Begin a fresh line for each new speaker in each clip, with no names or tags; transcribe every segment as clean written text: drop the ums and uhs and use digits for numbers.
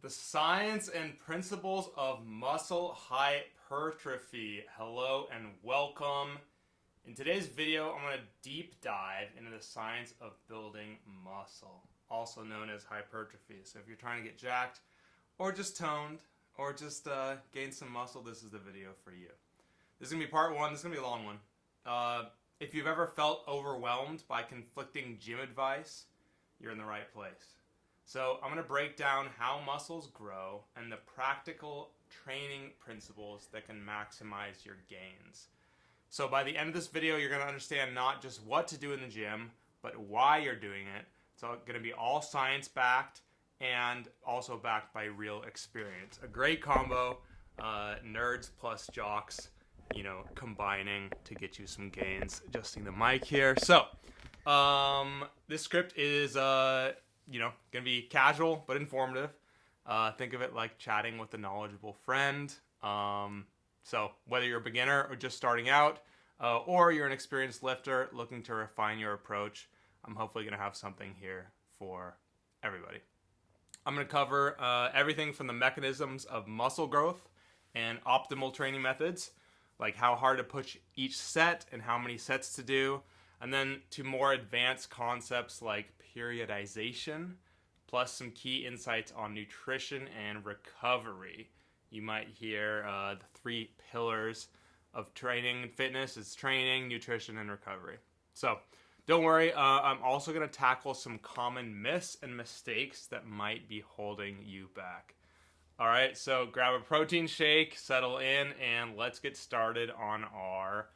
The science and principles of muscle hypertrophy. Hello and welcome. In today's video, I'm going to deep dive into the science of building muscle, also known as hypertrophy. So if you're trying to get jacked, or just toned, or just gain some muscle, this is the video for you. This is going to be part one. This is going to be a long one. If you've ever felt overwhelmed by conflicting gym advice, you're in the right place. So I'm going to break down how muscles grow and the practical training principles that can maximize your gains. So by the end of this video, you're going to understand not just what to do in the gym, but why you're doing it. It's going to be all science-backed and also backed by real experience. A great combo, nerds plus jocks, combining to get you some gains. Adjusting the mic here. So this script is going to be casual but informative. Think of it like chatting with a knowledgeable friend. So whether you're a beginner or just starting out, or you're an experienced lifter looking to refine your approach, I'm hopefully going to have something here for everybody. I'm going to cover everything from the mechanisms of muscle growth and optimal training methods, like how hard to push each set and how many sets to do, and then to more advanced concepts like periodization, plus some key insights on nutrition and recovery. You might hear the three pillars of training and fitness is training, nutrition, and recovery. So don't worry, I'm also going to tackle some common myths and mistakes that might be holding you back. All right, so grab a protein shake, settle in, and let's get started on our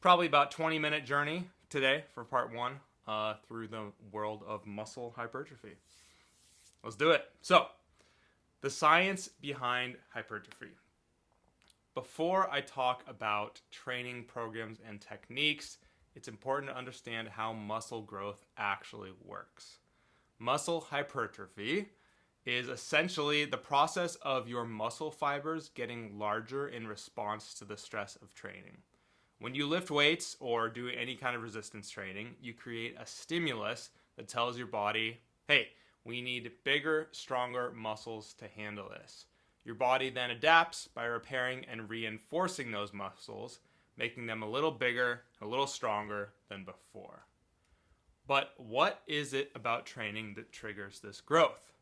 probably about 20-minute journey today for part one through the world of muscle hypertrophy. Let's do it. So, the science behind hypertrophy. Before I talk about training programs and techniques, it's important to understand how muscle growth actually works. Muscle hypertrophy is essentially the process of your muscle fibers getting larger in response to the stress of training. When you lift weights or do any kind of resistance training, you create a stimulus that tells your body, hey, we need bigger, stronger muscles to handle this. Your body then adapts by repairing and reinforcing those muscles, making them a little bigger, a little stronger than before. But what is it about training that triggers this growth?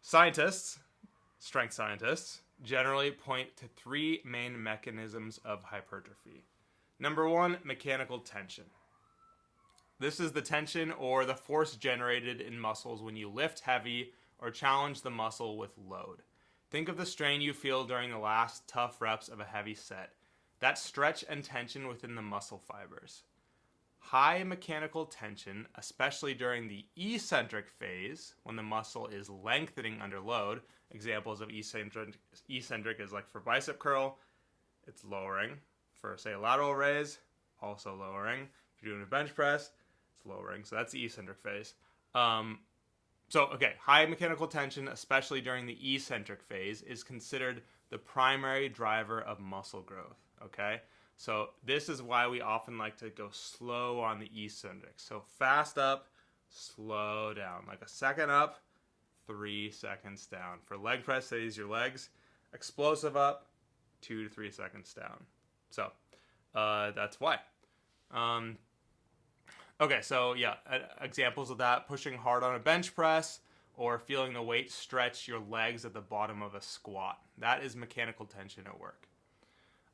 Strength scientists, generally point to three main mechanisms of hypertrophy. Number one, mechanical tension. This is the tension or the force generated in muscles when you lift heavy or challenge the muscle with load. Think of the strain you feel during the last tough reps of a heavy set. That stretch and tension within the muscle fibers. High mechanical tension, especially during the eccentric phase, when the muscle is lengthening under load. Examples of eccentric is like for bicep curl, it's lowering. For, say, a lateral raise, also lowering. If you're doing a bench press, it's lowering. So that's the eccentric phase. High mechanical tension, especially during the eccentric phase, is considered the primary driver of muscle growth, okay? So this is why we often like to go slow on the eccentric. So fast up, slow down. Like a second up, 3 seconds down. For leg press, say use your legs. Explosive up, 2 to 3 seconds down. So that's why. Examples of that, pushing hard on a bench press or feeling the weight stretch your legs at the bottom of a squat. That is mechanical tension at work.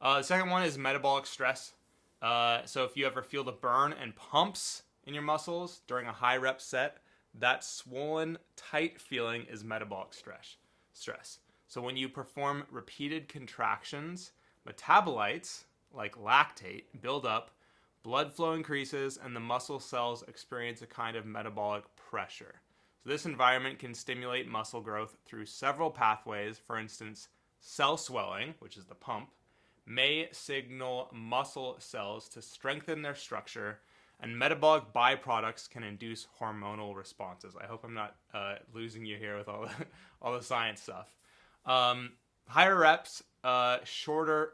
The second one is metabolic stress. So if you ever feel the burn and pumps in your muscles during a high rep set, that swollen, tight feeling is metabolic stress. So when you perform repeated contractions, metabolites like lactate build up, blood flow increases, and the muscle cells experience a kind of metabolic pressure. So this environment can stimulate muscle growth through several pathways. For instance, cell swelling, which is the pump, may signal muscle cells to strengthen their structure, and metabolic byproducts can induce hormonal responses. I hope I'm not losing you here with all the science stuff. Higher rep, shorter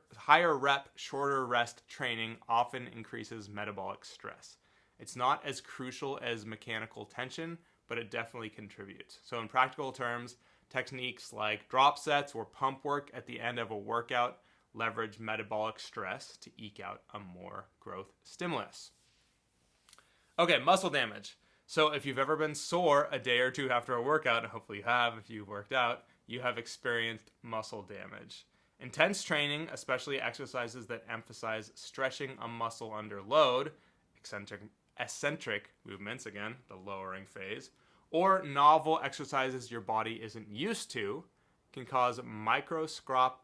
rest training often increases metabolic stress. It's not as crucial as mechanical tension, but it definitely contributes. So in practical terms, Techniques like drop sets or pump work at the end of a workout leverage metabolic stress to eke out a more growth stimulus. Okay, muscle damage. So if you've ever been sore a day or two after a workout, and hopefully you have if you've worked out, you have experienced muscle damage. Intense training, especially exercises that emphasize stretching a muscle under load, eccentric movements, again, the lowering phase, or novel exercises your body isn't used to, can cause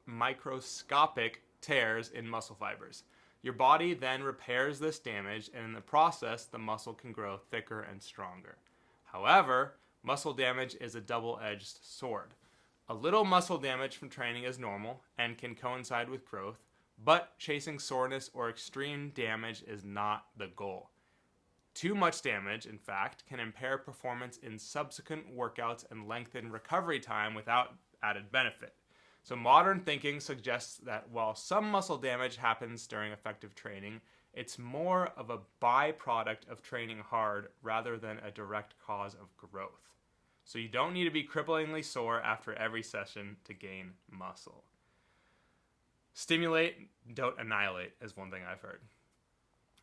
microscopic tears in muscle fibers. Your body then repairs this damage, and in the process, the muscle can grow thicker and stronger. However, muscle damage is a double-edged sword. A little muscle damage from training is normal and can coincide with growth, but chasing soreness or extreme damage is not the goal. Too much damage, in fact, can impair performance in subsequent workouts and lengthen recovery time without added benefit. So modern thinking suggests that while some muscle damage happens during effective training, it's more of a byproduct of training hard rather than a direct cause of growth. So you don't need to be cripplingly sore after every session to gain muscle. Stimulate, don't annihilate, is one thing I've heard.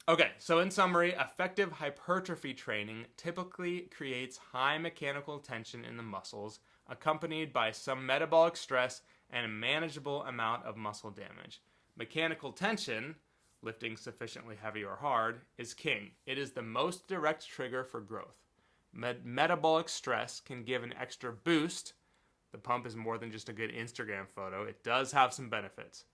Okay, so in summary, effective hypertrophy training typically creates high mechanical tension in the muscles, accompanied by some metabolic stress and a manageable amount of muscle damage. Mechanical tension, lifting sufficiently heavy or hard, is king. It is the most direct trigger for growth. Metabolic stress can give an extra boost. The pump is more than just a good Instagram photo. It does have some benefits.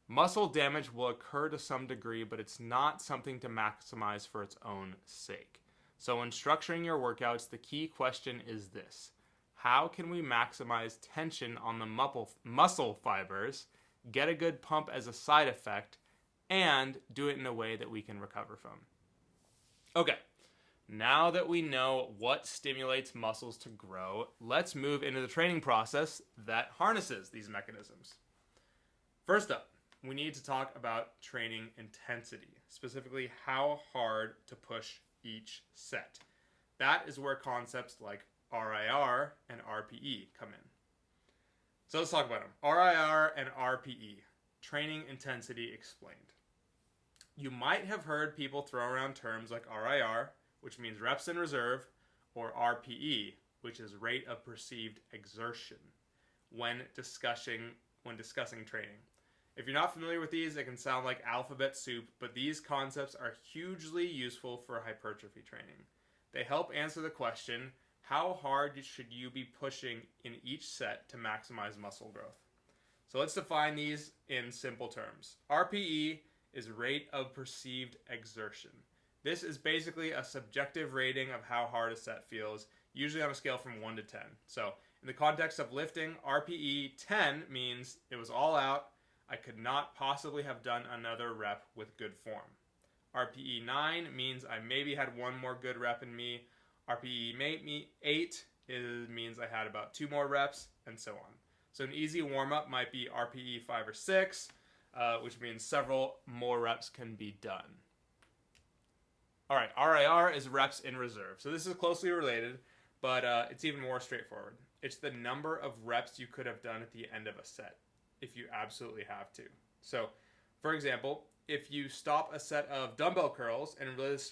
Muscle damage will occur to some degree, but it's not something to maximize for its own sake. So when structuring your workouts, the key question is this: how can we maximize tension on the muscle fibers, get a good pump as a side effect, and do it in a way that we can recover from? Okay, now that we know what stimulates muscles to grow, let's move into the training process that harnesses these mechanisms. First up, we need to talk about training intensity, specifically how hard to push each set. That is where concepts like RIR and RPE come in. So let's talk about them. RIR and RPE, training intensity explained. You might have heard people throw around terms like RIR, which means reps in reserve, or RPE, which is rate of perceived exertion, when discussing training. If you're not familiar with these, it can sound like alphabet soup, but these concepts are hugely useful for hypertrophy training. They help answer the question, how hard should you be pushing in each set to maximize muscle growth? So let's define these in simple terms. RPE is rate of perceived exertion. This is basically a subjective rating of how hard a set feels, usually on a scale from 1 to 10. So in the context of lifting, RPE 10 means it was all out. I could not possibly have done another rep with good form. RPE 9 means I maybe had one more good rep in me. RPE 8 means I had about 2 more reps, and so on. So an easy warm-up might be RPE 5 or 6, which means several more reps can be done. All right, RIR is reps in reserve. So this is closely related, but it's even more straightforward. It's the number of reps you could have done at the end of a set, if you absolutely have to. So, for example, if you stop a set of dumbbell curls and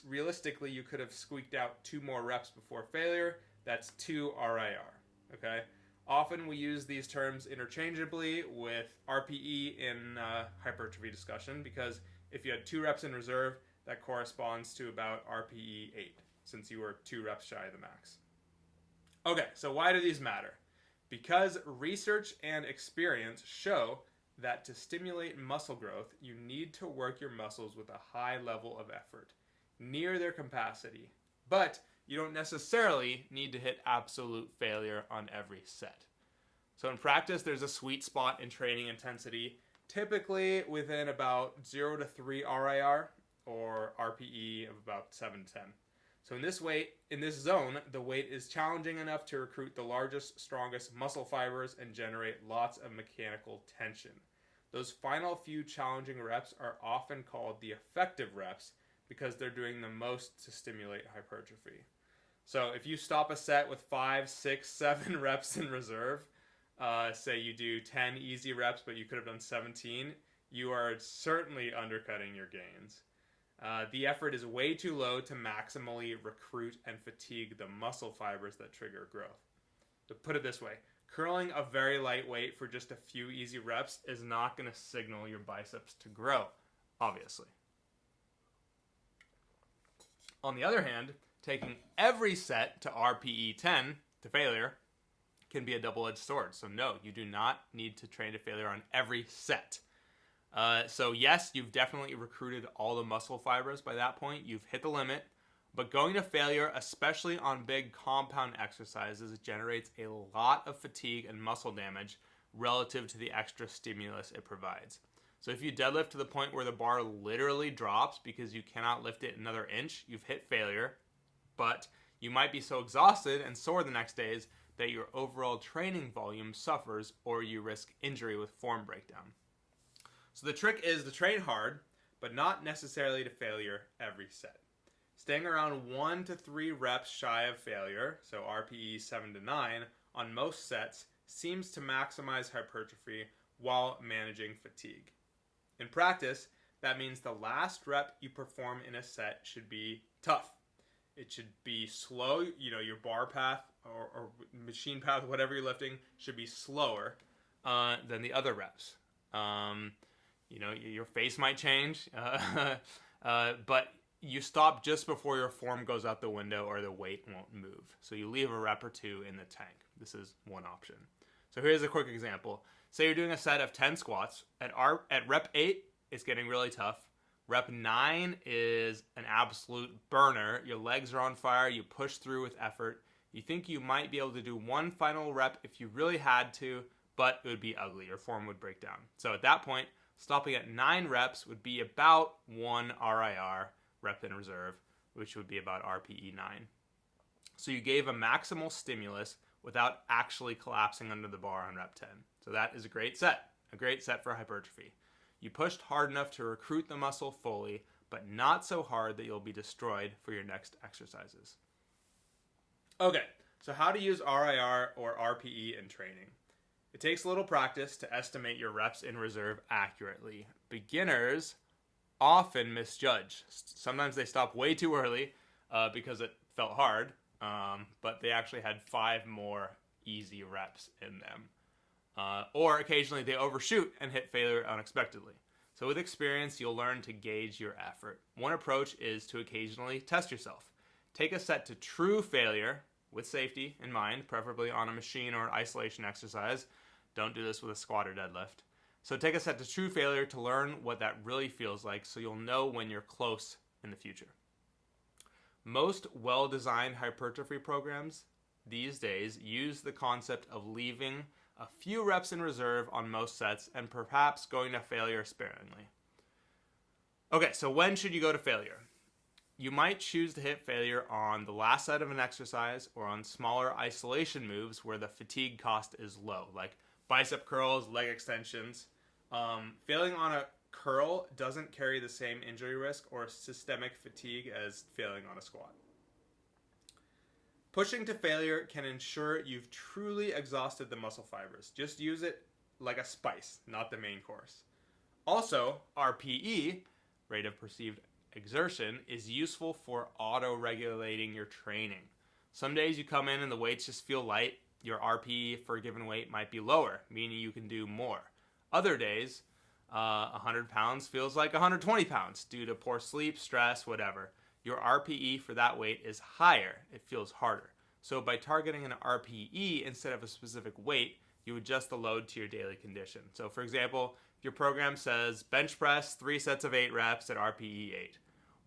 realistically you could have squeaked out 2 more reps before failure, that's 2 RIR, okay? Often we use these terms interchangeably with RPE in hypertrophy discussion, because if you had 2 reps in reserve, that corresponds to about RPE 8, since you were 2 reps shy of the max. Okay, so why do these matter? Because research and experience show that to stimulate muscle growth, you need to work your muscles with a high level of effort, near their capacity, but you don't necessarily need to hit absolute failure on every set. So in practice, there's a sweet spot in training intensity, typically within about 0 to 3 RIR, or RPE of about 7 to 10. So in this zone, the weight is challenging enough to recruit the largest, strongest muscle fibers and generate lots of mechanical tension. Those final few challenging reps are often called the effective reps because they're doing the most to stimulate hypertrophy. So if you stop a set with 5, 6, 7 reps in reserve, say you do 10 easy reps, but you could have done 17, you are certainly undercutting your gains. The effort is way too low to maximally recruit and fatigue the muscle fibers that trigger growth. To put it this way, curling a very light weight for just a few easy reps is not going to signal your biceps to grow, obviously. On the other hand, taking every set to RPE 10 to failure can be a double-edged sword. So no, you do not need to train to failure on every set. So yes, you've definitely recruited all the muscle fibers by that point. You've hit the limit. But going to failure, especially on big compound exercises, generates a lot of fatigue and muscle damage relative to the extra stimulus it provides. So if you deadlift to the point where the bar literally drops because you cannot lift it another inch, you've hit failure. But you might be so exhausted and sore the next days that your overall training volume suffers, or you risk injury with form breakdown. So the trick is to train hard, but not necessarily to failure every set. Staying around 1 to 3 reps shy of failure, so RPE 7 to 9, on most sets seems to maximize hypertrophy while managing fatigue. In practice, that means the last rep you perform in a set should be tough. It should be slow, your bar path or machine path, whatever you're lifting, should be slower than the other reps. Your face might change, but you stop just before your form goes out the window or the weight won't move. So you leave a rep or two in the tank. This is one option. So here's a quick example. Say you're doing a set of 10 squats. At rep 8, it's getting really tough. Rep 9 is an absolute burner. Your legs are on fire. You push through with effort. You think you might be able to do one final rep if you really had to, but it would be ugly. Your form would break down. So at that point, stopping at 9 reps would be about 1 RIR, rep in reserve, which would be about RPE 9. So you gave a maximal stimulus without actually collapsing under the bar on rep 10. So that is a great set for hypertrophy. You pushed hard enough to recruit the muscle fully, but not so hard that you'll be destroyed for your next exercises. Okay, so how to use RIR or RPE in training. It takes a little practice to estimate your reps in reserve accurately. Beginners often misjudge. Sometimes they stop way too early because it felt hard, but they actually had 5 more easy reps in them. Or occasionally they overshoot and hit failure unexpectedly. So with experience, you'll learn to gauge your effort. One approach is to occasionally test yourself. Take a set to true failure with safety in mind, preferably on a machine or an isolation exercise. Don't do this with a squat or deadlift. So take a set to true failure to learn what that really feels like so you'll know when you're close in the future. Most well-designed hypertrophy programs these days use the concept of leaving a few reps in reserve on most sets and perhaps going to failure sparingly. Okay, so when should you go to failure? You might choose to hit failure on the last set of an exercise or on smaller isolation moves where the fatigue cost is low, like bicep curls, leg extensions. Failing on a curl doesn't carry the same injury risk or systemic fatigue as failing on a squat. Pushing to failure can ensure you've truly exhausted the muscle fibers. Just use it like a spice, not the main course. Also, RPE, rate of perceived exertion, is useful for auto-regulating your training. Some days you come in and the weights just feel light. Your RPE for a given weight might be lower, meaning you can do more. Other days, 100 pounds feels like 120 pounds due to poor sleep, stress, whatever. Your RPE for that weight is higher. It feels harder. So by targeting an RPE instead of a specific weight, you adjust the load to your daily condition. So for example, if your program says bench press 3 sets of 8 reps at RPE 8.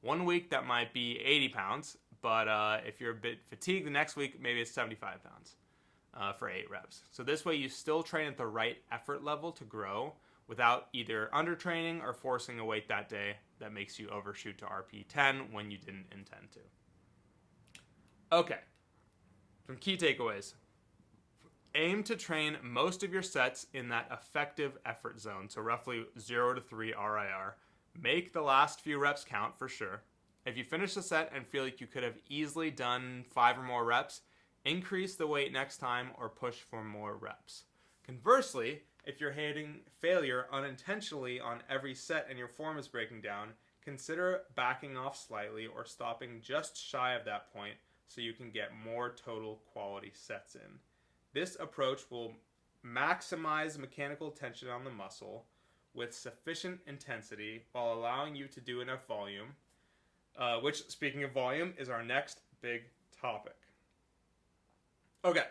One week that might be 80 pounds, but if you're a bit fatigued the next week, maybe it's 75 pounds for 8 reps. So this way you still train at the right effort level to grow without either undertraining or forcing a weight that day that makes you overshoot to RP 10 when you didn't intend to. Okay, some key takeaways. Aim to train most of your sets in that effective effort zone, so roughly 0 to 3 RIR. Make the last few reps count for sure. If you finish the set and feel like you could have easily done 5 or more reps, increase the weight next time or push for more reps. Conversely, if you're hitting failure unintentionally on every set and your form is breaking down, consider backing off slightly or stopping just shy of that point so you can get more total quality sets in. This approach will maximize mechanical tension on the muscle with sufficient intensity while allowing you to do enough volume, which, speaking of volume, is our next big topic. Okay,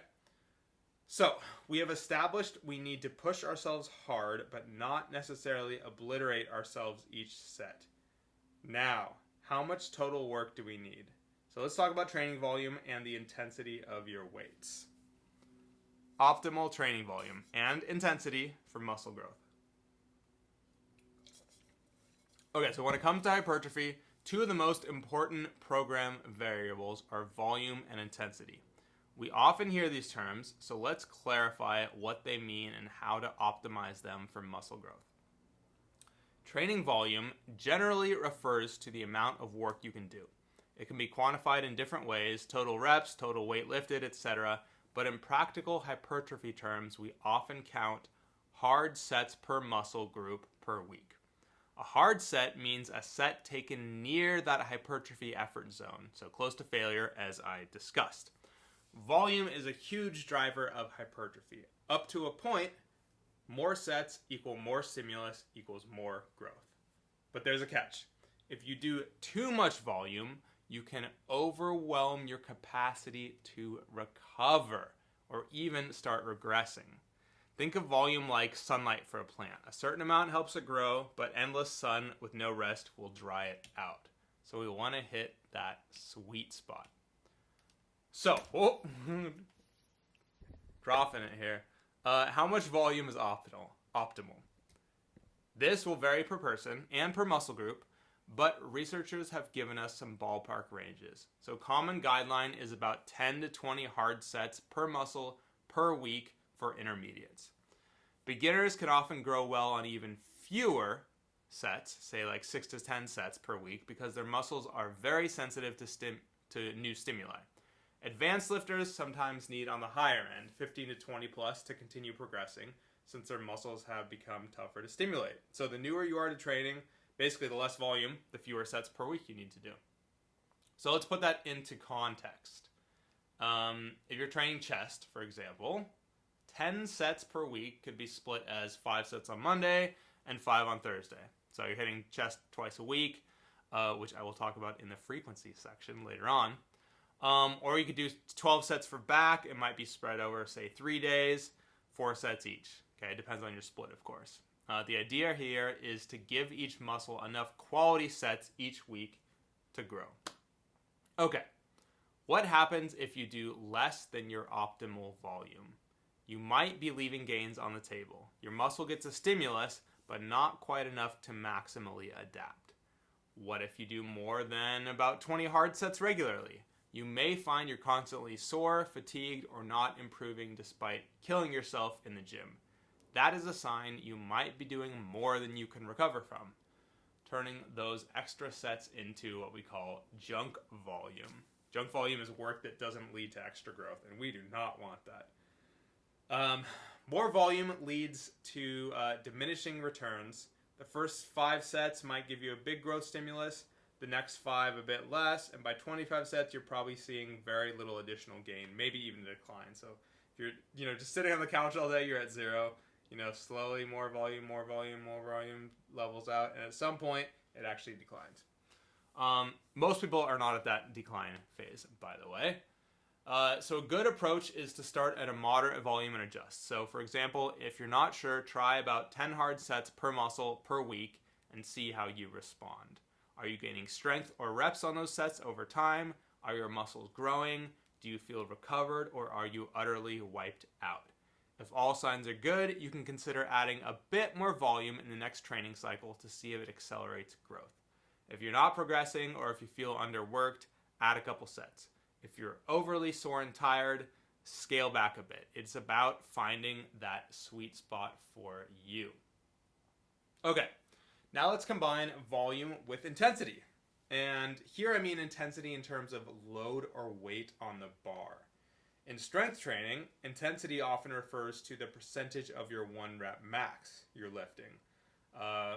so we have established we need to push ourselves hard, but not necessarily obliterate ourselves each set. Now, how much total work do we need? So let's talk about training volume and the intensity of your weights. Optimal training volume and intensity for muscle growth. Okay, so when it comes to hypertrophy, two of the most important program variables are volume and intensity. We often hear these terms, so let's clarify what they mean and how to optimize them for muscle growth. Training volume generally refers to the amount of work you can do. It can be quantified in different ways, total reps, total weight lifted, etc., but in practical hypertrophy terms, we often count hard sets per muscle group per week. A hard set means a set taken near that hypertrophy effort zone, so close to failure as I discussed. Volume is a huge driver of hypertrophy. Up to a point, more sets equal more stimulus equals more growth. But there's a catch. If you do too much volume, you can overwhelm your capacity to recover or even start regressing. Think of volume like sunlight for a plant. A certain amount helps it grow, but endless sun with no rest will dry it out. So we want to hit that sweet spot. So, dropping it here. How much volume is optimal? This will vary per person and per muscle group, but researchers have given us some ballpark ranges. So common guideline is about 10 to 20 hard sets per muscle per week for intermediates. Beginners can often grow well on even fewer sets, say like 6 to 10 sets per week, because their muscles are very sensitive to new stimuli. Advanced lifters sometimes need on the higher end, 15 to 20 plus, to continue progressing, since their muscles have become tougher to stimulate. So the newer you are to training, basically the less volume, the fewer sets per week you need to do. So let's put that into context. If you're training chest, for example, 10 sets per week could be split as 5 sets on Monday and 5 on Thursday. So you're hitting chest twice a week, which I will talk about in the frequency section later on. Or you could do 12 sets for back. It might be spread over, say, 3 days, 4 sets each. Okay, it depends on your split, of course. The idea here is to give each muscle enough quality sets each week to grow. Okay, what happens if you do less than your optimal volume? You might be leaving gains on the table. Your muscle gets a stimulus, but not quite enough to maximally adapt. What if you do more than about 20 hard sets regularly? You may find you're constantly sore, fatigued, or not improving despite killing yourself in the gym. That is a sign you might be doing more than you can recover from, turning those extra sets into what we call junk volume. Junk volume is work that doesn't lead to extra growth, and we do not want that. More volume leads to diminishing returns. The first 5 sets might give you a big growth stimulus, the next 5 a bit less, and by 25 sets you're probably seeing very little additional gain, maybe even a decline. So if you're just sitting on the couch all day, you're at 0. Slowly more volume levels out, and at some point it actually declines. Most people are not at that decline phase, by the way. So a good approach is to start at a moderate volume and adjust. So for example, if you're not sure, try about 10 hard sets per muscle per week and see how you respond. Are you gaining strength or reps on those sets over time? Are your muscles growing? Do you feel recovered, or are you utterly wiped out? If all signs are good, you can consider adding a bit more volume in the next training cycle to see if it accelerates growth. If you're not progressing or if you feel underworked, add a couple sets. If you're overly sore and tired, scale back a bit. It's about finding that sweet spot for you. Okay, now let's combine volume with intensity. And here I mean intensity in terms of load or weight on the bar. In strength training, intensity often refers to the percentage of your 1 rep max you're lifting,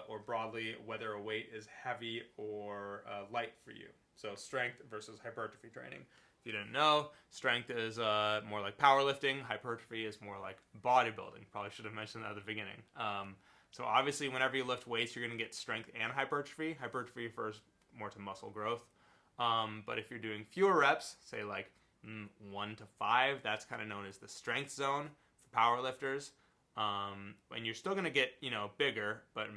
or broadly, whether a weight is heavy or light for you. So strength versus hypertrophy training. If you didn't know, strength is more like powerlifting. Hypertrophy is more like bodybuilding. Probably should have mentioned that at the beginning. So obviously, whenever you lift weights, you're going to get strength and hypertrophy. Hypertrophy refers more to muscle growth. But if you're doing fewer reps, say like 1 to 5, that's kind of known as the strength zone for powerlifters. And you're still going to get, bigger, but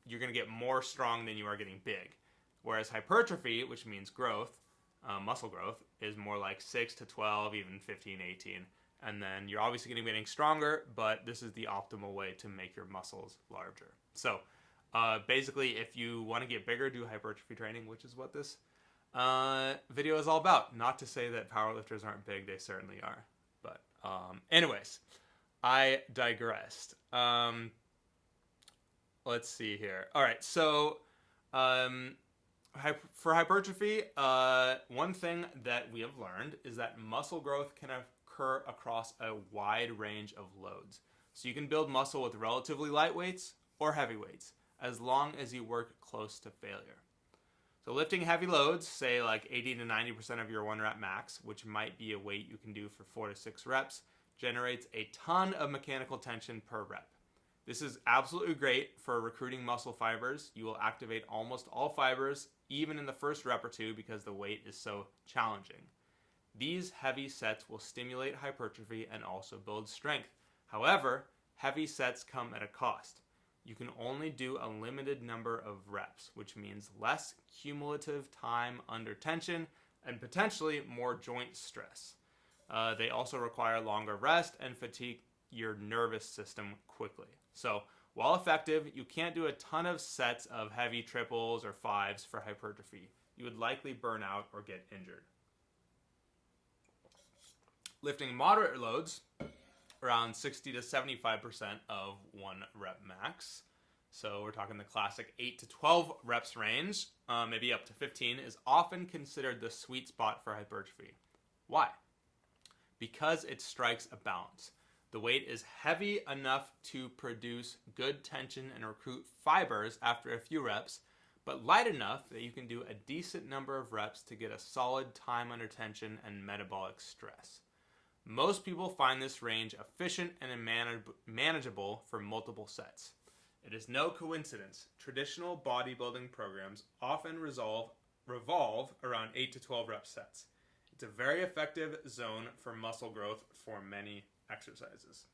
you're going to get more strong than you are getting big. Whereas hypertrophy, which means growth, muscle growth, is more like 6 to 12, even 15, 18. And then you're obviously going to be getting stronger, but this is the optimal way to make your muscles larger. So basically, if you want to get bigger, do hypertrophy training, which is what this video is all about. Not to say that powerlifters aren't big, they certainly are. But anyways, I digressed. Let's see here. All right, so for hypertrophy, one thing that we have learned is that muscle growth can occur across a wide range of loads. So you can build muscle with relatively light weights or heavy weights, as long as you work close to failure. So lifting heavy loads, say like 80 to 90% of your 1 rep max, which might be a weight you can do for 4 to 6 reps, generates a ton of mechanical tension per rep. This is absolutely great for recruiting muscle fibers. You will activate almost all fibers, even in the first rep or two, because the weight is so challenging. These heavy sets will stimulate hypertrophy and also build strength. However, heavy sets come at a cost. You can only do a limited number of reps, which means less cumulative time under tension and potentially more joint stress. They also require longer rest and fatigue your nervous system quickly. So while effective, you can't do a ton of sets of heavy triples or 5s for hypertrophy. You would likely burn out or get injured. Lifting moderate loads, around 60 to 75% of 1 rep max. So we're talking the classic 8 to 12 reps range, maybe up to 15, is often considered the sweet spot for hypertrophy. Why? Because it strikes a balance. The weight is heavy enough to produce good tension and recruit fibers after a few reps, but light enough that you can do a decent number of reps to get a solid time under tension and metabolic stress. Most people find this range efficient and manageable for multiple sets. It is no coincidence. Traditional bodybuilding programs often revolve around 8 to 12 rep sets. It's a very effective zone for muscle growth for many exercises.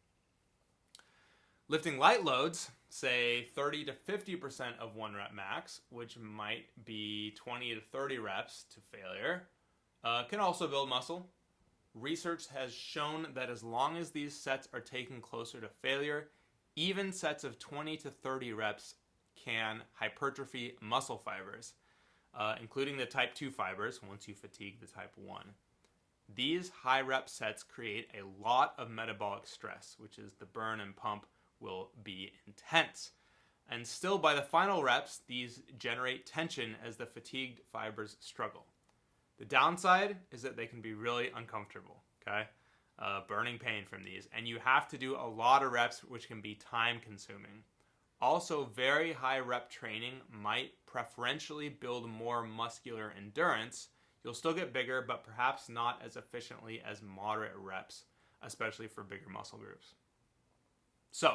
Lifting light loads, say 30 to 50% of 1 rep max, which might be 20 to 30 reps to failure, can also build muscle. Research has shown that as long as these sets are taken closer to failure, even sets of 20 to 30 reps can hypertrophy muscle fibers, including the type 2 fibers once you fatigue the type 1. These high rep sets create a lot of metabolic stress, which is the burn and pump will be intense. And still by the final reps, these generate tension as the fatigued fibers struggle. The downside is that they can be really uncomfortable, okay? Burning pain from these. And you have to do a lot of reps, which can be time consuming. Also, very high rep training might preferentially build more muscular endurance. You'll still get bigger, but perhaps not as efficiently as moderate reps, especially for bigger muscle groups. So,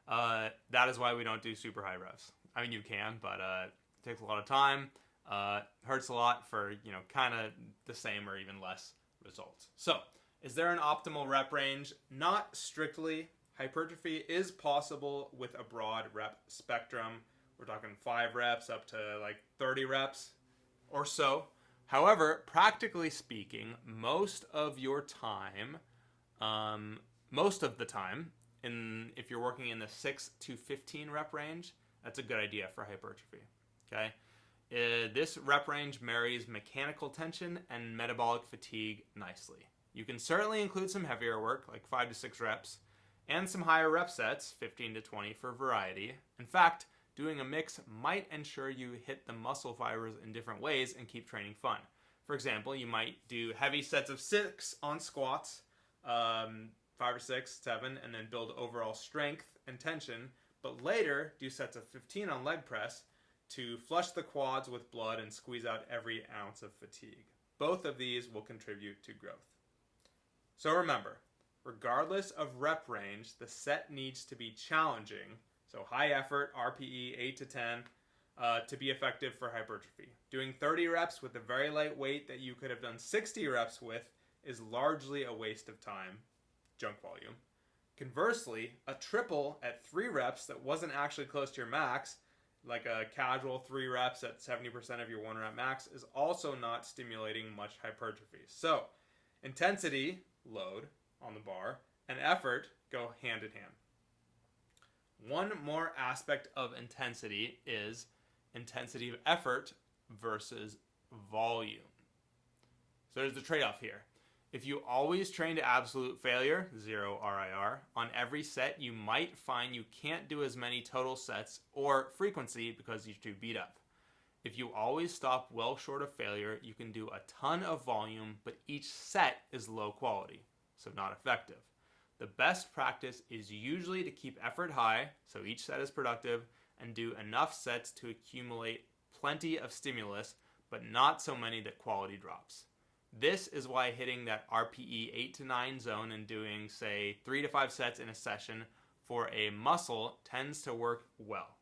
that is why we don't do super high reps. I mean, you can, but it takes a lot of time. Hurts a lot for, kind of the same or even less results. So, is there an optimal rep range? Not strictly. Hypertrophy is possible with a broad rep spectrum. We're talking 5 reps up to like 30 reps or so. However, practically speaking, most of the time, if you're working in the 6 to 15 rep range, that's a good idea for hypertrophy. Okay, this rep range marries mechanical tension and metabolic fatigue nicely. You can certainly include some heavier work, like 5 to 6 reps, and some higher rep sets, 15 to 20 for variety. In fact, doing a mix might ensure you hit the muscle fibers in different ways and keep training fun. For example, you might do heavy sets of 6 on squats, 5 or 6, 7, and then build overall strength and tension, but later do sets of 15 on leg press to flush the quads with blood and squeeze out every ounce of fatigue. Both of these will contribute to growth. So remember, regardless of rep range, the set needs to be challenging, so high effort, RPE 8 to 10, to be effective for hypertrophy. Doing 30 reps with a very light weight that you could have done 60 reps with is largely a waste of time, junk volume. Conversely, a triple at 3 reps that wasn't actually close to your max, like a casual 3 reps at 70% of your 1 rep max, is also not stimulating much hypertrophy. So, intensity, load on the bar, and effort go hand in hand. One more aspect of intensity is intensity of effort versus volume. So there's the trade-off here. If you always train to absolute failure, 0 RIR, on every set, you might find you can't do as many total sets or frequency because you're too beat up. If you always stop well short of failure, you can do a ton of volume, but each set is low quality, so not effective. The best practice is usually to keep effort high, so each set is productive, and do enough sets to accumulate plenty of stimulus, but not so many that quality drops. This is why hitting that RPE 8 to 9 zone and doing, say, 3 to 5 sets in a session for a muscle tends to work well.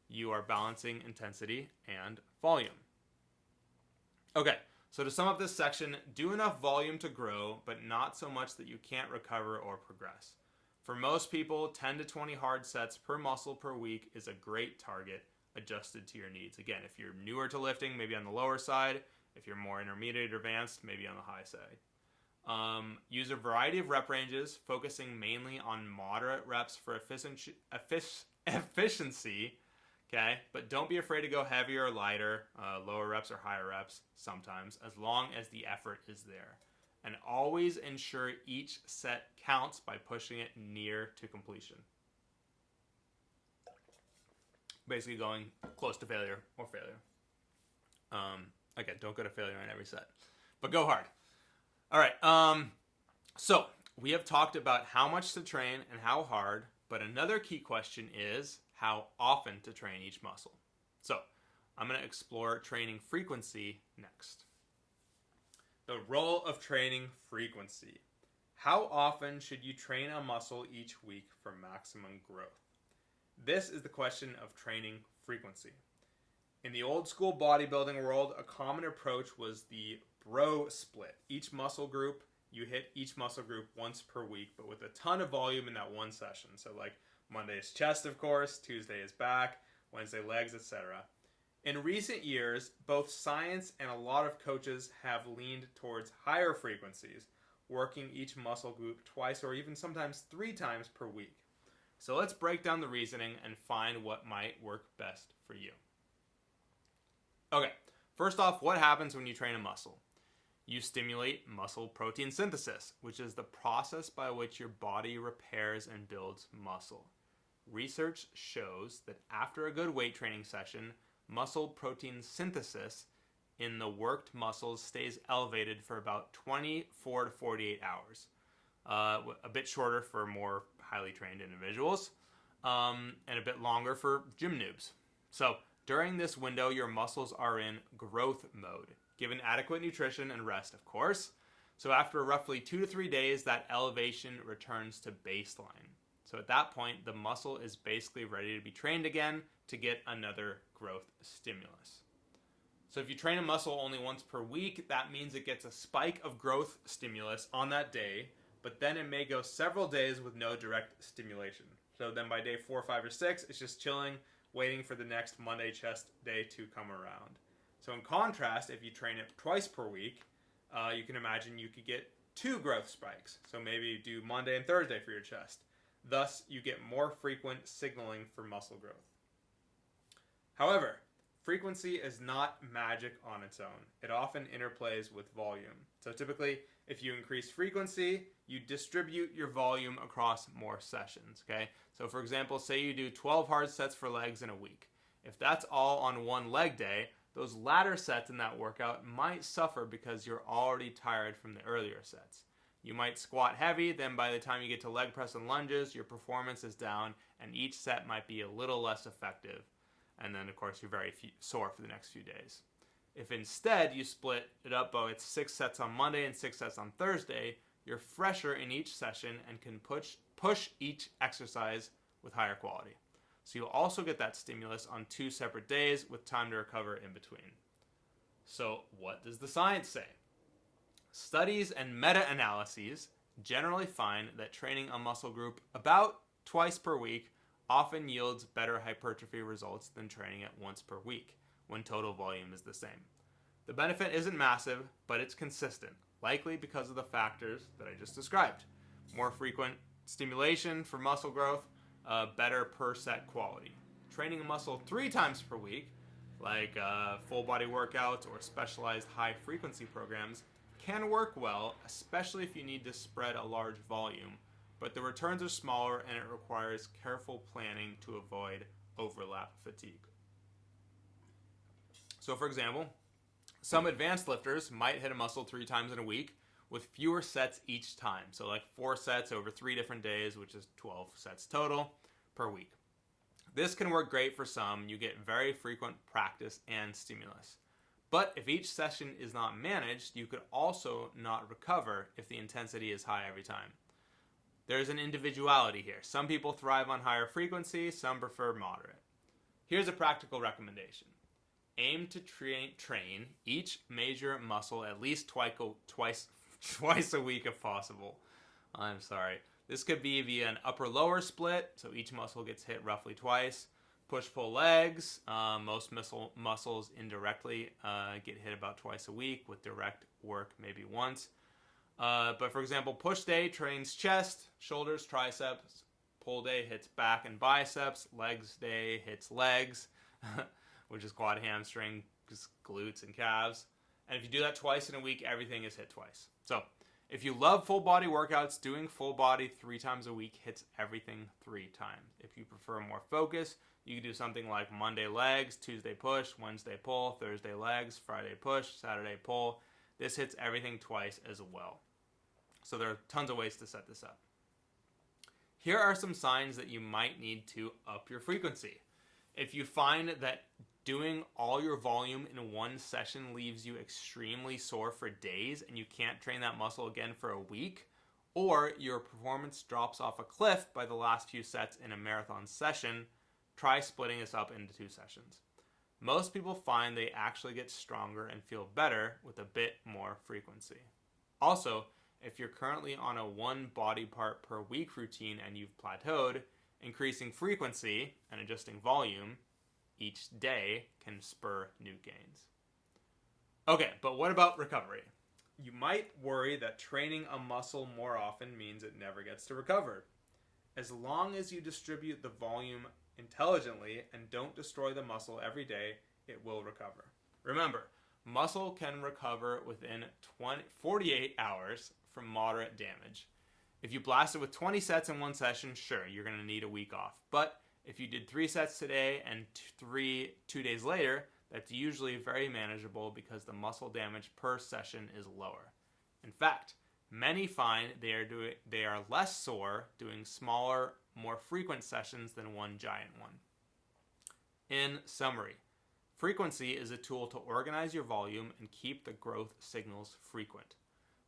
You are balancing intensity and volume. Okay, so to sum up this section, do enough volume to grow, but not so much that you can't recover or progress. For most people, 10 to 20 hard sets per muscle per week is a great target adjusted to your needs. Again, if you're newer to lifting, maybe on the lower side. If you're more intermediate or advanced, maybe on the high side. Use a variety of rep ranges, focusing mainly on moderate reps for efficiency. Okay, but don't be afraid to go heavier or lighter, lower reps or higher reps sometimes, as long as the effort is there. And always ensure each set counts by pushing it near to completion. Basically going close to failure or failure. Again, don't go to failure on every set, but go hard. All right, so we have talked about how much to train and how hard, but another key question is how often to train each muscle. So I'm going to explore training frequency next. The role of training frequency. How often should you train a muscle each week for maximum growth? This is the question of training frequency. In the old school bodybuilding world, a common approach was the bro split. Each muscle group, you hit each muscle group once per week, but with a ton of volume in that one session. So like Monday is chest, of course, Tuesday is back, Wednesday legs, etc. In recent years, both science and a lot of coaches have leaned towards higher frequencies, working each muscle group twice or even sometimes 3 times per week. So let's break down the reasoning and find what might work best for you. Okay, first off, what happens when you train a muscle? You stimulate muscle protein synthesis, which is the process by which your body repairs and builds muscle. Research shows that after a good weight training session, muscle protein synthesis in the worked muscles stays elevated for about 24 to 48 hours. A bit shorter for more highly trained individuals, and a bit longer for gym noobs. So during this window, your muscles are in growth mode, given adequate nutrition and rest, of course. So after roughly 2 to 3 days, that elevation returns to baseline. So at that point, the muscle is basically ready to be trained again to get another growth stimulus. So if you train a muscle only once per week, that means it gets a spike of growth stimulus on that day, but then it may go several days with no direct stimulation. So then by day 4, 5, or 6, it's just chilling, waiting for the next Monday chest day to come around. So in contrast, if you train it twice per week, you can imagine you could get 2 growth spikes. So maybe you do Monday and Thursday for your chest. Thus, you get more frequent signaling for muscle growth. However, frequency is not magic on its own. It often interplays with volume. So typically, if you increase frequency, you distribute your volume across more sessions, okay? So for example, say you do 12 hard sets for legs in a week. If that's all on one leg day, those latter sets in that workout might suffer because you're already tired from the earlier sets. You might squat heavy, then by the time you get to leg press and lunges, your performance is down, and each set might be a little less effective. And then, of course, you're very sore for the next few days. If instead you split it up by 6 sets on Monday and 6 sets on Thursday, you're fresher in each session and can push each exercise with higher quality. So you'll also get that stimulus on 2 separate days with time to recover in between. So what does the science say? Studies and meta-analyses generally find that training a muscle group about twice per week often yields better hypertrophy results than training it once per week when total volume is the same. The benefit isn't massive, but it's consistent, likely because of the factors that I just described. More frequent stimulation for muscle growth, better per set quality. Training a muscle 3 times per week, like full body workouts or specialized high frequency programs, can work well, especially if you need to spread a large volume, but the returns are smaller and it requires careful planning to avoid overlap fatigue. So for example, some advanced lifters might hit a muscle 3 times in a week with fewer sets each time. So like 4 sets over 3 different days, which is 12 sets total per week. This can work great for some. You get very frequent practice and stimulus. But if each session is not managed, you could also not recover if the intensity is high every time. There's an individuality here. Some people thrive on higher frequency, some prefer moderate. Here's a practical recommendation. Aim to train each major muscle at least twice a week if possible. I'm sorry. This could be via an upper-lower split, so each muscle gets hit roughly twice. Push-pull legs, most muscles indirectly get hit about twice a week, with direct work maybe once. But for example, push day trains chest, shoulders, triceps. Pull day hits back and biceps. Legs day hits legs, which is quad, hamstring, glutes, and calves. And if you do that twice in a week, everything is hit twice. So if you love full body workouts, doing full body 3 times a week hits everything 3 times. If you prefer more focus, you can do something like Monday legs, Tuesday push, Wednesday pull, Thursday legs, Friday push, Saturday pull. This hits everything twice as well. So there are tons of ways to set this up. Here are some signs that you might need to up your frequency. If you find that doing all your volume in one session leaves you extremely sore for days and you can't train that muscle again for a week, or your performance drops off a cliff by the last few sets in a marathon session, try splitting this up into 2 sessions. Most people find they actually get stronger and feel better with a bit more frequency. Also, if you're currently on a 1 body part per week routine and you've plateaued, increasing frequency and adjusting volume each day can spur new gains. Okay, but what about recovery? You might worry that training a muscle more often means it never gets to recover. As long as you distribute the volume intelligently and don't destroy the muscle every day, it will recover. Remember, muscle can recover within 48 hours from moderate damage. If you blast it with 20 sets in one session, sure, you're going to need a week off. But if you did 3 sets today and 2 days later, that's usually very manageable because the muscle damage per session is lower. In fact, many find they are less sore doing smaller, more frequent sessions than one giant one. In summary, frequency is a tool to organize your volume and keep the growth signals frequent.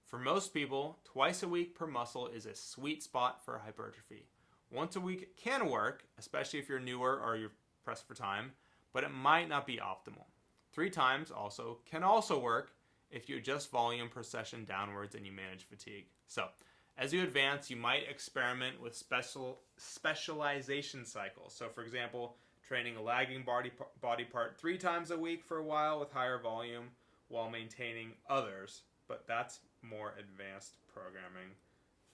For most people, twice a week per muscle is a sweet spot for hypertrophy. Once a week can work, especially if you're newer or you're pressed for time, but it might not be optimal. 3 times can also work if you adjust volume per session downwards and you manage fatigue. So, as you advance, you might experiment with specialization cycles. So, for example, training a lagging body part 3 times a week for a while with higher volume while maintaining others. But that's more advanced programming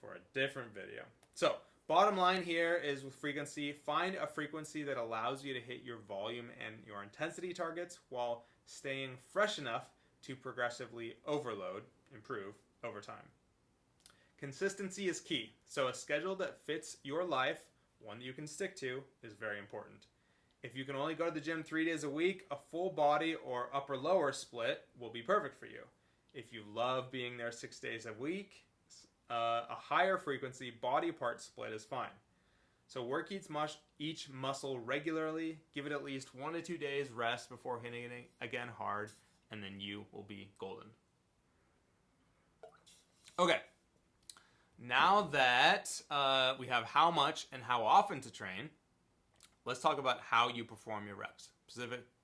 for a different video. So, bottom line here is with frequency, find a frequency that allows you to hit your volume and your intensity targets while staying fresh enough to progressively improve over time. Consistency is key, so a schedule that fits your life, one that you can stick to, is very important. If you can only go to the gym 3 days a week, a full body or upper lower split will be perfect for you. If you love being there 6 days a week, a higher frequency body part split is fine. So work each muscle regularly, give it at least 1 to 2 days rest before hitting it again hard, and then you will be golden. Okay, now that we have how much and how often to train, let's talk about how you perform your reps,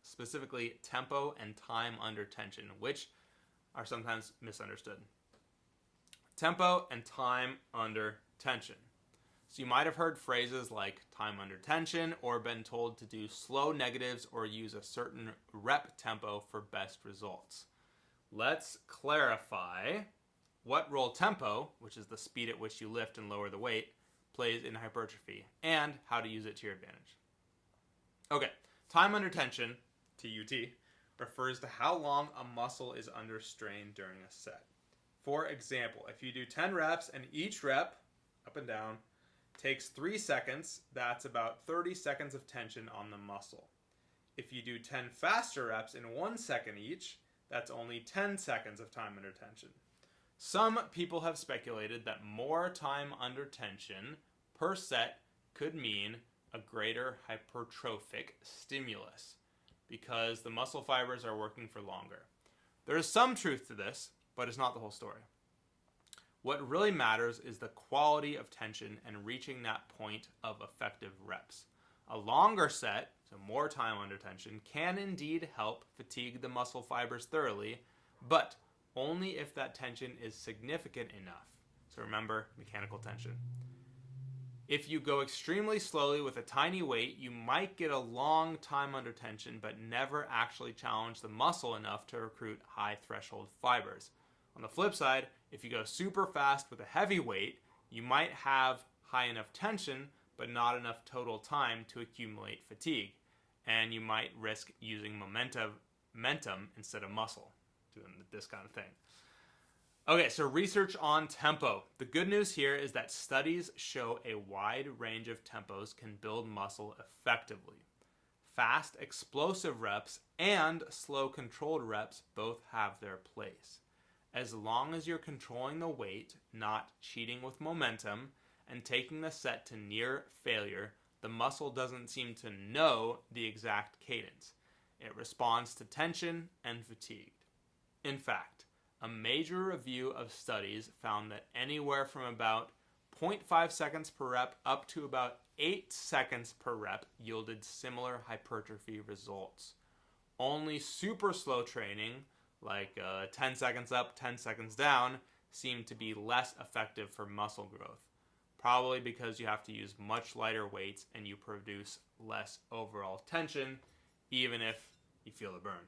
specifically tempo and time under tension, which are sometimes misunderstood. Tempo and time under tension. So you might have heard phrases like time under tension or been told to do slow negatives or use a certain rep tempo for best results. Let's clarify what role tempo, which is the speed at which you lift and lower the weight, plays in hypertrophy and how to use it to your advantage. Okay, time under tension, TUT, refers to how long a muscle is under strain during a set. For example, if you do 10 reps and each rep, up and down, takes 3 seconds, that's about 30 seconds of tension on the muscle. If you do 10 faster reps in 1 second each, that's only 10 seconds of time under tension. Some people have speculated that more time under tension per set could mean a greater hypertrophic stimulus because the muscle fibers are working for longer. There is some truth to this, but it's not the whole story. What really matters is the quality of tension and reaching that point of effective reps. A longer set, so more time under tension, can indeed help fatigue the muscle fibers thoroughly, but only if that tension is significant enough. So remember, mechanical tension. If you go extremely slowly with a tiny weight, you might get a long time under tension, but never actually challenge the muscle enough to recruit high threshold fibers. On the flip side, if you go super fast with a heavy weight, you might have high enough tension, but not enough total time to accumulate fatigue. And you might risk using momentum instead of muscle, doing this kind of thing. Okay, so research on tempo. The good news here is that studies show a wide range of tempos can build muscle effectively. Fast, explosive reps and slow, controlled reps both have their place. As long as you're controlling the weight, not cheating with momentum, and taking the set to near failure, the muscle doesn't seem to know the exact cadence. It responds to tension and fatigue. In fact, a major review of studies found that anywhere from about 0.5 seconds per rep up to about 8 seconds per rep yielded similar hypertrophy results. Only super slow training, like 10 seconds up, 10 seconds down, seem to be less effective for muscle growth. Probably because you have to use much lighter weights and you produce less overall tension, even if you feel the burn.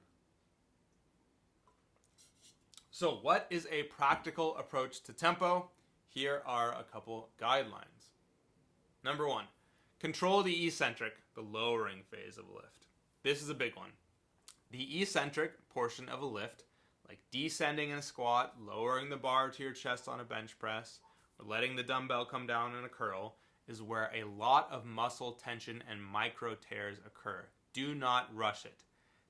So what is a practical approach to tempo? Here are a couple guidelines. Number 1, control the eccentric, the lowering phase of a lift. This is a big one. The eccentric portion of a lift, like descending in a squat, lowering the bar to your chest on a bench press, or letting the dumbbell come down in a curl, is where a lot of muscle tension and micro tears occur. Do not rush it.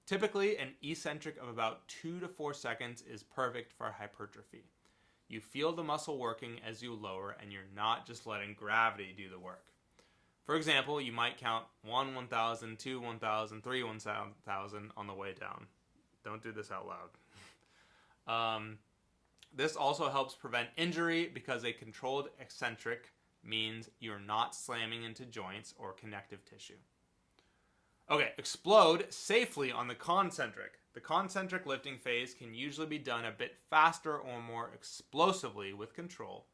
Typically, an eccentric of about 2 to 4 seconds is perfect for hypertrophy. You feel the muscle working as you lower, and you're not just letting gravity do the work. For example, you might count 1, 1,000, 2, 1,000, 3, 1,000 on the way down. Don't do this out loud. This also helps prevent injury because a controlled eccentric means you're not slamming into joints or connective tissue. Okay, explode safely on the concentric. The concentric lifting phase can usually be done a bit faster or more explosively with control.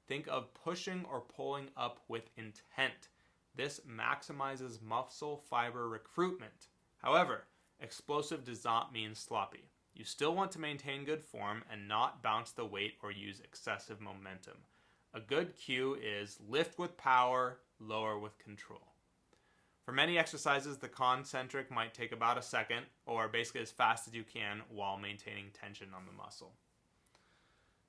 Think of pushing or pulling up with intent. This maximizes muscle fiber recruitment. However, explosive does not mean sloppy. You still want to maintain good form and not bounce the weight or use excessive momentum. A good cue is lift with power, lower with control. For many exercises, the concentric might take about a second, or basically as fast as you can while maintaining tension on the muscle.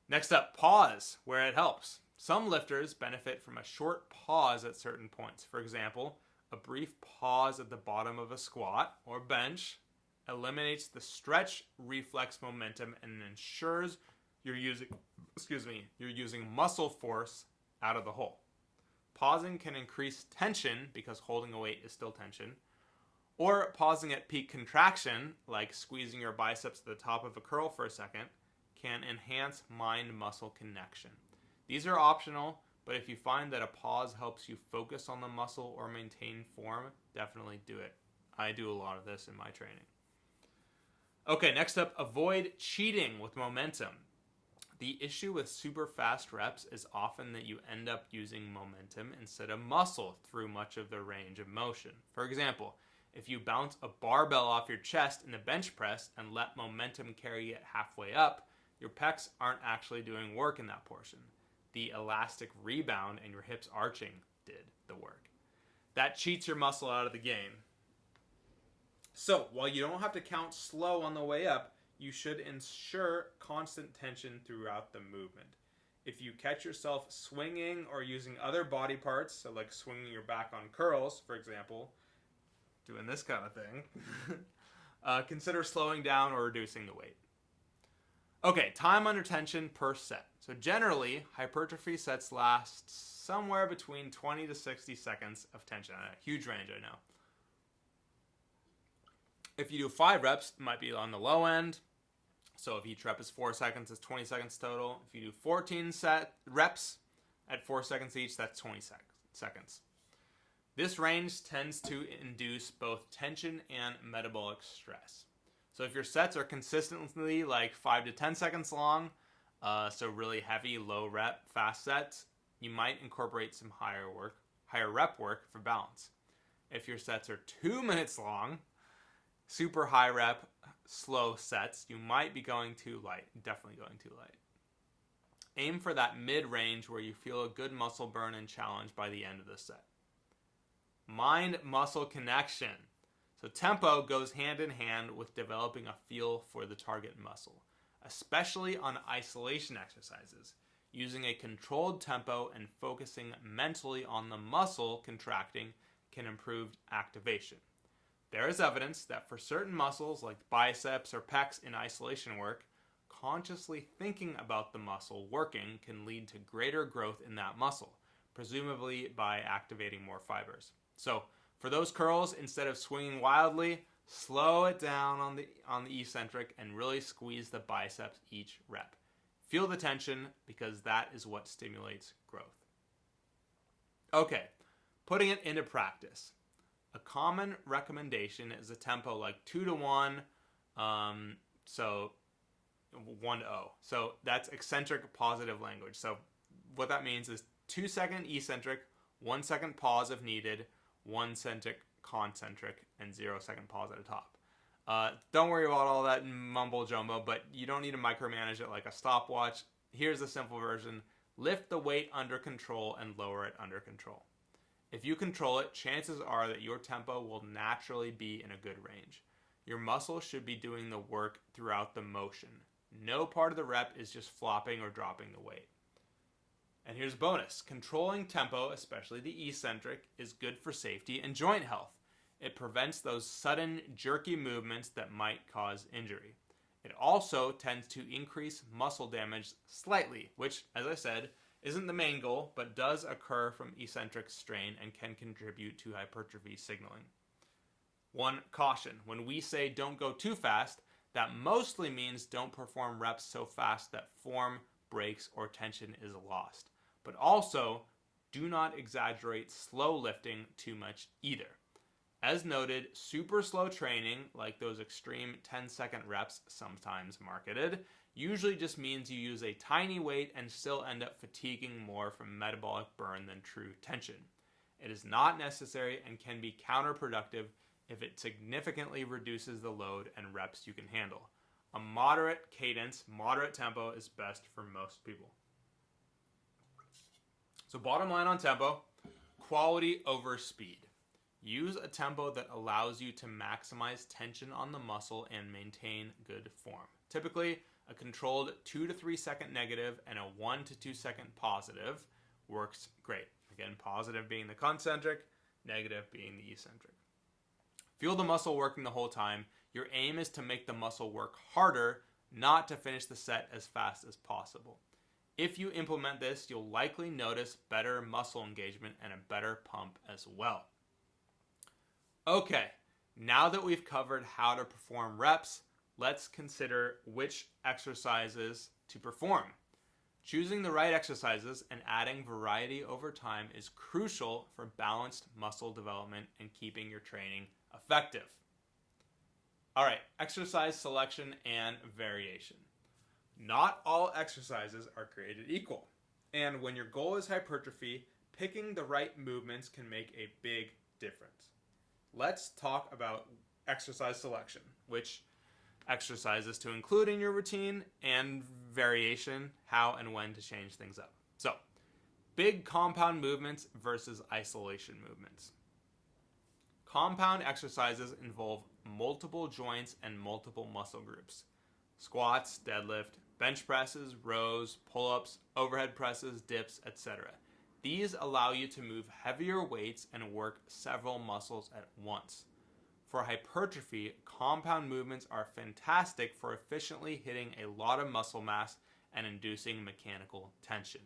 Next up, pause where it helps. Some lifters benefit from a short pause at certain points. For example, A brief pause at the bottom of a squat or bench eliminates the stretch reflex momentum and ensures you're using muscle force out of the hole. Pausing can increase tension because holding a weight is still tension, or pausing at peak contraction, like squeezing your biceps to the top of a curl for a second, can enhance mind-muscle connection. These are optional, but if you find that a pause helps you focus on the muscle or maintain form, definitely do it. I do a lot of this in my training. Okay, next up, avoid cheating with momentum. The issue with super fast reps is often that you end up using momentum instead of muscle through much of the range of motion. For example, if you bounce a barbell off your chest in a bench press and let momentum carry it halfway up, your pecs aren't actually doing work in that portion. The elastic rebound and your hips arching did the work. That cheats your muscle out of the game. So, while you don't have to count slow on the way up, you should ensure constant tension throughout the movement. If you catch yourself swinging or using other body parts, so like swinging your back on curls, for example, doing this kind of thing, consider slowing down or reducing the weight. Okay, time under tension per set. So generally, hypertrophy sets last somewhere between 20 to 60 seconds of tension. A huge range, I know. If you do 5 reps, it might be on the low end. So if each rep is 4 seconds, it's 20 seconds total. If you do 14 reps at 4 seconds each, that's 20 seconds. This range tends to induce both tension and metabolic stress. So if your sets are consistently like 5 to 10 seconds long, so really heavy, low rep, fast sets, you might incorporate some higher rep work for balance. If your sets are 2 minutes long, super high rep, slow sets, you might be going too light, definitely going too light. Aim for that mid-range where you feel a good muscle burn and challenge by the end of the set. Mind-muscle connection. So tempo goes hand in hand with developing a feel for the target muscle, especially on isolation exercises. Using a controlled tempo and focusing mentally on the muscle contracting can improve activation. There is evidence that for certain muscles like biceps or pecs in isolation work, consciously thinking about the muscle working can lead to greater growth in that muscle, presumably by activating more fibers. So for those curls, instead of swinging wildly, slow it down on the eccentric and really squeeze the biceps each rep. Feel the tension because that is what stimulates growth. Okay, putting it into practice. A common recommendation is a tempo like 2 to 1, so 1 to 0. So that's eccentric positive language. So what that means is 2 second eccentric, 1 second pause if needed, 1 second concentric, and 0 second pause at the top. Don't worry about all that mumbo jumbo, but you don't need to micromanage it like a stopwatch. Here's the simple version. Lift the weight under control and lower it under control. If you control it, chances are that your tempo will naturally be in a good range. Your muscle should be doing the work throughout the motion. No part of the rep is just flopping or dropping the weight. And here's a bonus. Controlling tempo, especially the eccentric, is good for safety and joint health. It prevents those sudden, jerky movements that might cause injury. It also tends to increase muscle damage slightly, which, as I said, isn't the main goal, but does occur from eccentric strain and can contribute to hypertrophy signaling. One caution, when we say don't go too fast, that mostly means don't perform reps so fast that form breaks or tension is lost. But also, do not exaggerate slow lifting too much either. As noted, super slow training, like those extreme 10-second reps sometimes marketed, usually just means you use a tiny weight and still end up fatiguing more from metabolic burn than true tension. It is not necessary and can be counterproductive if it significantly reduces the load and reps you can handle. A moderate cadence, moderate tempo is best for most people. So bottom line on tempo, quality over speed. Use a tempo that allows you to maximize tension on the muscle and maintain good form. Typically, a controlled 2 to 3 second negative and a 1 to 2 second positive works great. Again, positive being the concentric, negative being the eccentric. Feel the muscle working the whole time. Your aim is to make the muscle work harder, not to finish the set as fast as possible. If you implement this, you'll likely notice better muscle engagement and a better pump as well. Okay, now that we've covered how to perform reps, let's consider which exercises to perform. Choosing the right exercises and adding variety over time is crucial for balanced muscle development and keeping your training effective. All right, exercise selection and variation. Not all exercises are created equal, and when your goal is hypertrophy, picking the right movements can make a big difference. Let's talk about exercise selection, which exercises to include in your routine, and variation, how and when to change things up. So, big compound movements versus isolation movements. Compound exercises involve multiple joints and multiple muscle groups. Squats, deadlift, bench presses, rows, pull-ups, overhead presses, dips, etc. These allow you to move heavier weights and work several muscles at once. For hypertrophy, compound movements are fantastic for efficiently hitting a lot of muscle mass and inducing mechanical tension.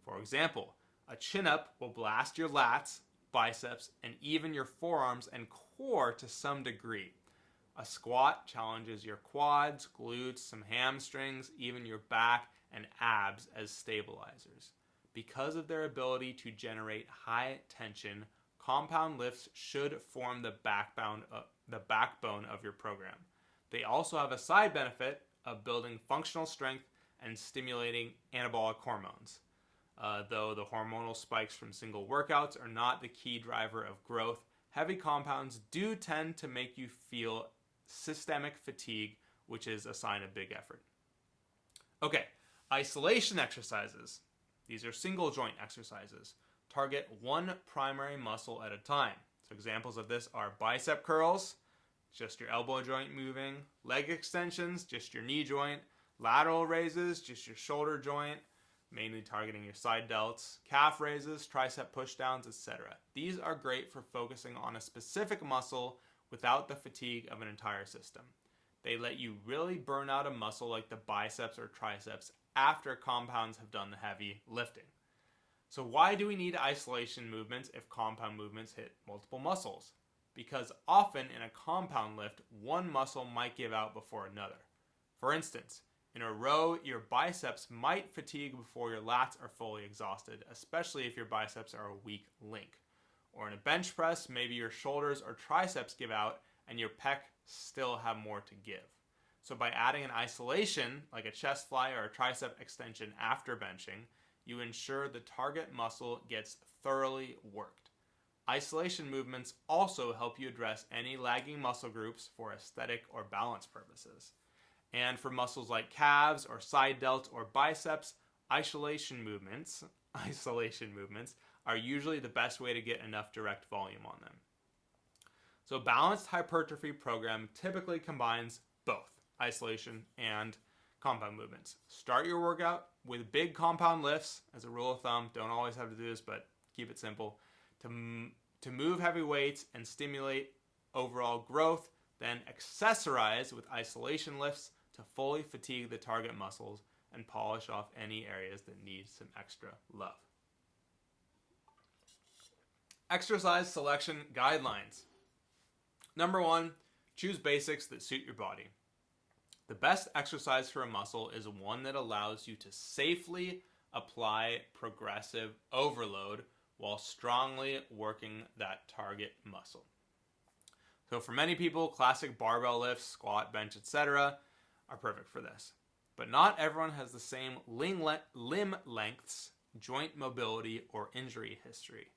For example, a chin-up will blast your lats, biceps, and even your forearms and core to some degree. A squat challenges your quads, glutes, some hamstrings, even your back and abs as stabilizers. Because of their ability to generate high tension, compound lifts should form the backbone of your program. They also have a side benefit of building functional strength and stimulating anabolic hormones. Though the hormonal spikes from single workouts are not the key driver of growth, heavy compounds do tend to make you feel systemic fatigue, which is a sign of big effort. Okay, isolation exercises. These are single joint exercises. Target one primary muscle at a time. So examples of this are bicep curls, just your elbow joint moving, leg extensions, just your knee joint, lateral raises, just your shoulder joint, mainly targeting your side delts, calf raises, tricep pushdowns, etc. These are great for focusing on a specific muscle without the fatigue of an entire system. They let you really burn out a muscle like the biceps or triceps after compounds have done the heavy lifting. So why do we need isolation movements if compound movements hit multiple muscles? Because often in a compound lift, one muscle might give out before another. For instance, in a row, your biceps might fatigue before your lats are fully exhausted, especially if your biceps are a weak link. Or in a bench press, maybe your shoulders or triceps give out and your pec still have more to give. So by adding an isolation, like a chest fly or a tricep extension after benching, you ensure the target muscle gets thoroughly worked. Isolation movements also help you address any lagging muscle groups for aesthetic or balance purposes. And for muscles like calves or side delts or biceps, isolation movements are usually the best way to get enough direct volume on them. So a balanced hypertrophy program typically combines both isolation and compound movements. Start your workout with big compound lifts. As a rule of thumb, don't always have to do this, but keep it simple. To move heavy weights and stimulate overall growth, then accessorize with isolation lifts to fully fatigue the target muscles and polish off any areas that need some extra love. Exercise selection guidelines. Number 1, choose basics that suit your body. The best exercise for a muscle is one that allows you to safely apply progressive overload while strongly working that target muscle. So for many people, classic barbell lifts, squat, bench, etc. are perfect for this. But not everyone has the same limb lengths, joint mobility, or injury history.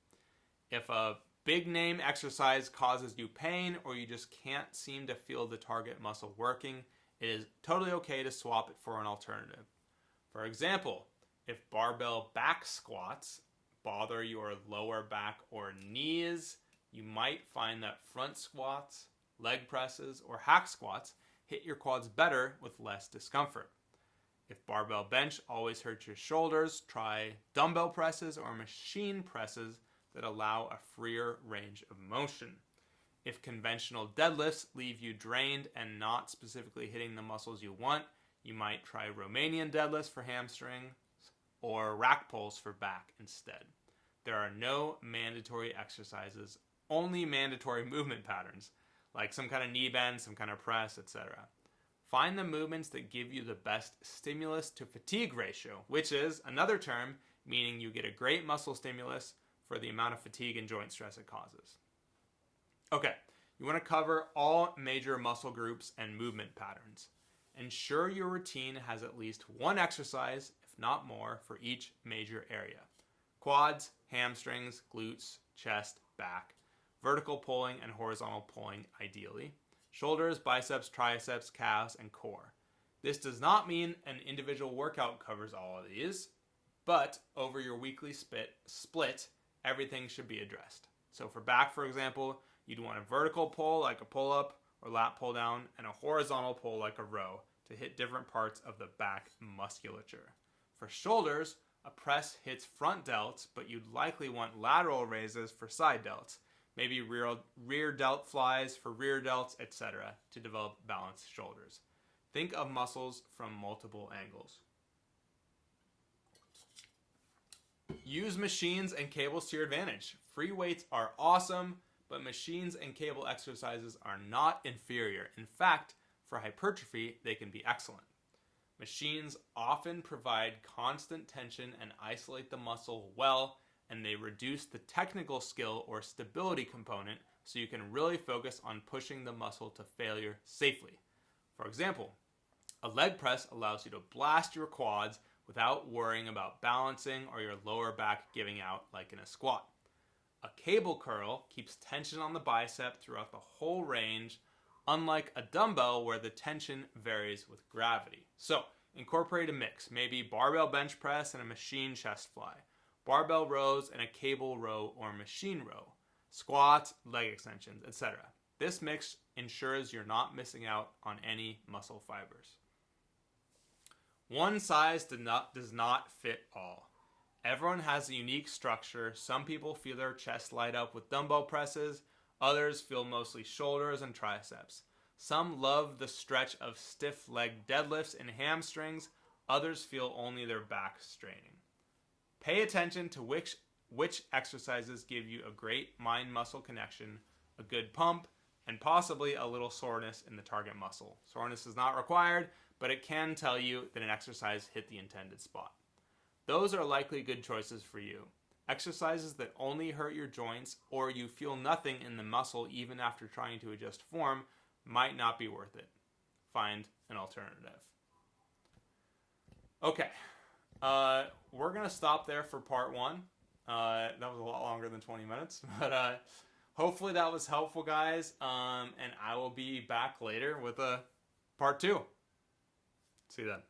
If a big name exercise causes you pain or you just can't seem to feel the target muscle working, it is totally okay to swap it for an alternative. For example, if barbell back squats bother your lower back or knees, you might find that front squats, leg presses, or hack squats hit your quads better with less discomfort. If barbell bench always hurts your shoulders, try dumbbell presses or machine presses that allow a freer range of motion. If conventional deadlifts leave you drained and not specifically hitting the muscles you want, you might try Romanian deadlifts for hamstrings or rack pulls for back instead. There are no mandatory exercises, only mandatory movement patterns, like some kind of knee bend, some kind of press, etc. Find the movements that give you the best stimulus to fatigue ratio, which is another term meaning you get a great muscle stimulus for the amount of fatigue and joint stress it causes. Okay, you want to cover all major muscle groups and movement patterns. Ensure your routine has at least one exercise, if not more, for each major area. Quads, hamstrings, glutes, chest, back. Vertical pulling and horizontal pulling ideally. Shoulders, biceps, triceps, calves, and core. This does not mean an individual workout covers all of these, but over your weekly split, everything should be addressed. So for back, for example, you'd want a vertical pull like a pull-up or lat pull-down, and a horizontal pull like a row to hit different parts of the back musculature. For shoulders, a press hits front delts, but you'd likely want lateral raises for side delts, maybe rear delt flies for rear delts, etc. to develop balanced shoulders. Think of muscles from multiple angles. Use machines and cables to your advantage. Free weights are awesome, but machines and cable exercises are not inferior. In fact, for hypertrophy, they can be excellent. Machines often provide constant tension and isolate the muscle well, and they reduce the technical skill or stability component so you can really focus on pushing the muscle to failure safely. For example, a leg press allows you to blast your quads without worrying about balancing or your lower back giving out like in a squat. A cable curl keeps tension on the bicep throughout the whole range, unlike a dumbbell where the tension varies with gravity. So, incorporate a mix, maybe barbell bench press and a machine chest fly, barbell rows and a cable row or machine row, squats, leg extensions, etc. This mix ensures you're not missing out on any muscle fibers. One size does not fit all. Everyone has a unique structure. Some people feel their chest light up with dumbbell presses. Others feel mostly shoulders and triceps. Some love the stretch of stiff leg deadlifts and hamstrings. Others feel only their back straining. Pay attention to which exercises give you a great mind-muscle connection, a good pump, and possibly a little soreness in the target muscle. Soreness is not required, but it can tell you that an exercise hit the intended spot. Those are likely good choices for you. Exercises that only hurt your joints or you feel nothing in the muscle even after trying to adjust form might not be worth it. Find an alternative. Okay, we're going to stop there for part one. That was a lot longer than 20 minutes, but hopefully that was helpful, guys, and I will be back later with a part two. See you then.